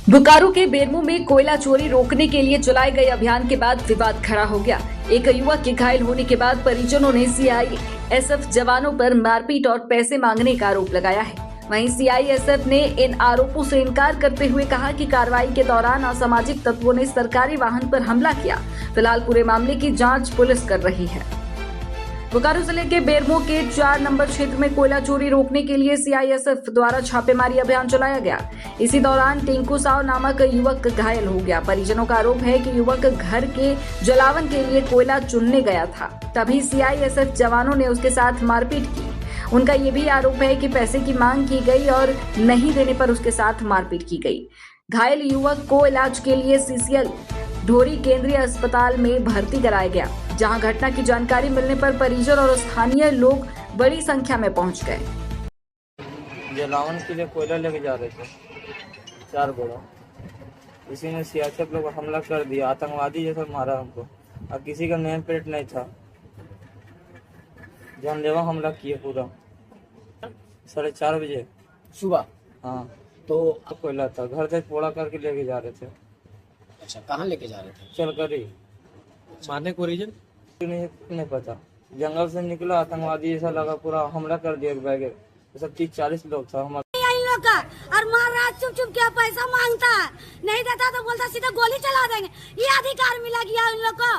बोकारो के बेरमो में कोयला चोरी रोकने के लिए चलाए गए अभियान के बाद विवाद खड़ा हो गया। एक युवक के घायल होने के बाद परिजनों ने सीआईएसएफ जवानों पर मारपीट और पैसे मांगने का आरोप लगाया है। वहीं सीआईएसएफ ने इन आरोपों से इनकार करते हुए कहा कि कार्रवाई के दौरान असामाजिक तत्वों ने सरकारी वाहन पर हमला किया। फिलहाल पूरे मामले की जांच पुलिस कर रही है। बोकारो जिले के बेरमो के 4 नंबर क्षेत्र में कोयला चोरी रोकने के लिए सीआईएसएफ द्वारा छापेमारी अभियान चलाया गया। इसी दौरान टिंकू साव नामक युवक घायल हो गया। परिजनों का आरोप है कि युवक घर के जलावन के लिए कोयला चुनने गया था, तभी सीआईएसएफ जवानों ने उसके साथ मारपीट की। उनका ये भी आरोप है कि पैसे की मांग की गई और नहीं देने पर उसके साथ मारपीट की गई। घायल युवक को इलाज के लिए सीसीएल ढोरी केंद्रीय अस्पताल में भर्ती कराया गया, जहां घटना की जानकारी मिलने पर परिजन और स्थानीय लोग बड़ी संख्या में पहुंच गए। जलावन के लिए कोयला लेके जा रहे थे 4 बोरा, इसी में सीआईएसएफ लोग हमला कर दिया, आतंकवादी जैसा मारा हमको। और किसी का नेम प्लेट नहीं था, जानलेवा हमला किए पूरा 4:30 बजे सुबह। हाँ, तो कोयला था, घर से पोड़ा करके लेके जा रहे थे। अच्छा, कहाँ लेके जा रहे थे? चल कर ही मारने को रीजन नहीं पता। जंगल से निकला, आतंकवादी ऐसा लगा, पूरा हमला कर दिया। बैग सब 30-40 लोग था हमारे लोग का, और मार रहा चुप चुप के पैसा मांगता है, नहीं देता तो बोलता सीधा गोली चला देंगे। ये अधिकार मिला गया इन लोग को।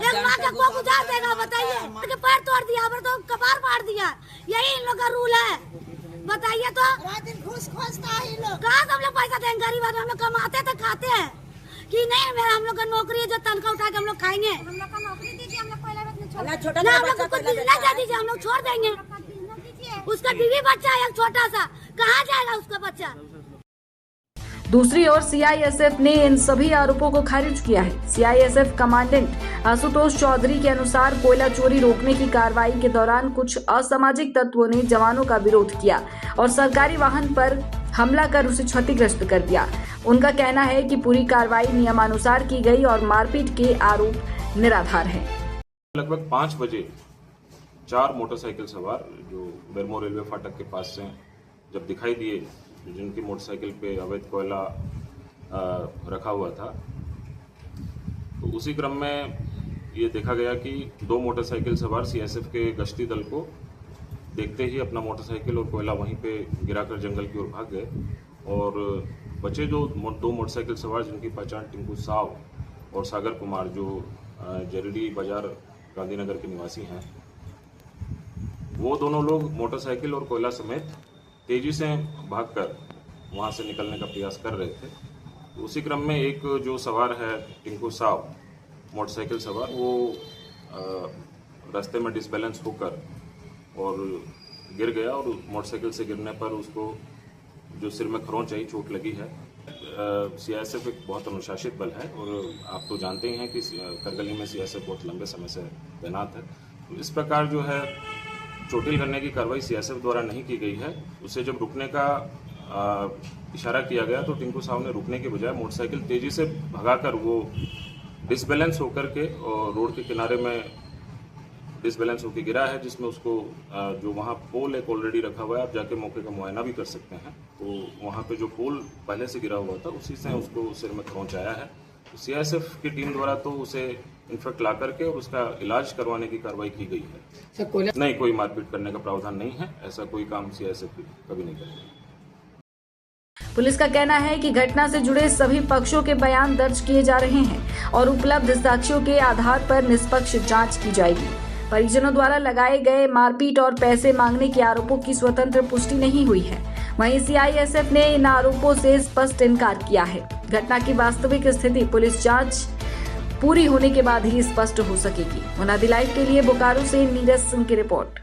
एक माँ का को गुजार देगा बताइए? के पैर तोड़ दिया, अब तो कपार फाड़ दिया। यही इन लोग का रूल है, बताइए तो। घूस खोजता है इन लोग। कहाँ से हम लोग पैसा देंगे? गरीब आदमी हम लोग कमाते तो खाते हैं कि नहीं? मेरा हम लोग का नौकरी है जो तनख्वाह उठा के हम लोग खाएंगे। हम लोग का नौकरी दीजिए, हम लोग पहले हम लोग को कुछ बिजनेस दे दीजिए, हम लोग छोड़ देंगे। उसका बीवी बच्चा है एक छोटा सा, कहाँ जाएगा उसका बच्चा? दूसरी ओर सीआईएसएफ ने इन सभी आरोपों को खारिज किया है। सीआईएसएफ कमांडेंट आशुतोष चौधरी के अनुसार कोयला चोरी रोकने की कार्रवाई के दौरान कुछ असामाजिक तत्वों ने जवानों का विरोध किया और सरकारी वाहन पर हमला कर उसे क्षतिग्रस्त कर दिया। उनका कहना है कि पूरी कार्रवाई नियमानुसार की गई और मारपीट के आरोप निराधार है। लगभग 5 बजे 4 मोटरसाइकिल सवार जो बेरमो रेलवे फाटक के पास से जब दिखाई दिए, जिनकी मोटरसाइकिल पे अवैध कोयला रखा हुआ था, तो उसी क्रम में ये देखा गया कि 2 मोटरसाइकिल सवार सीआईएसएफ के गश्ती दल को देखते ही अपना मोटरसाइकिल और कोयला वहीं पे गिराकर जंगल की ओर भाग गए। और बचे जो 2 मोटरसाइकिल सवार, जिनकी पहचान टिंकू साव और सागर कुमार, जो जरीडी बाजार गांधीनगर के निवासी हैं, वो दोनों लोग मोटरसाइकिल और कोयला समेत तेजी से भागकर वहां से निकलने का प्रयास कर रहे थे। तो उसी क्रम में एक जो सवार है टिंकू साव, मोटरसाइकिल सवार, वो रास्ते में डिसबैलेंस होकर और गिर गया और मोटरसाइकिल से गिरने पर उसको जो सिर में खरोंच आई, चोट लगी है। सीआईएसएफ एक बहुत अनुशासित बल है और आप तो जानते ही हैं कि करगली में सीआईएसएफ बहुत लंबे समय से तैनात है। तो इस प्रकार जो है चोटिल करने की कार्रवाई सीआईएसएफ द्वारा नहीं की गई है। उसे जब रुकने का इशारा किया गया तो टिंकू साहब ने रुकने के बजाय मोटरसाइकिल तेजी से भगाकर वो डिसबैलेंस होकर के और रोड के किनारे में डिसबैलेंस होकर गिरा है, जिसमें उसको जो वहाँ पोल एक ऑलरेडी रखा हुआ है, आप जाके मौके का मुआयना भी कर सकते हैं। तो वहाँ पे जो पोल पहले से गिरा हुआ था, उसी से उसको सिर में खरोंच आया है। तो सीआईएसएफ की टीम द्वारा तो उसे इनफेक्ट ला करके और उसका इलाज करवाने की कार्रवाई की गई है। नहीं, कोई मारपीट करने का प्रावधान नहीं है, ऐसा कोई काम सीआईएसएफ कभी नहीं करेगी। पुलिस का कहना है कि घटना से जुड़े सभी पक्षों के बयान दर्ज किए जा रहे हैं और उपलब्ध साक्ष्यों के आधार पर निष्पक्ष जांच की जाएगी। परिजनों द्वारा लगाए गए मारपीट और पैसे मांगने के आरोपों की स्वतंत्र पुष्टि नहीं हुई है। वहीं सीआईएसएफ ने इन आरोपों से स्पष्ट इनकार किया है। घटना की वास्तविक स्थिति पुलिस जांच पूरी होने के बाद ही स्पष्ट हो सकेगी। मुनादी लाइव के लिए बोकारो से नीरज सिंह की रिपोर्ट।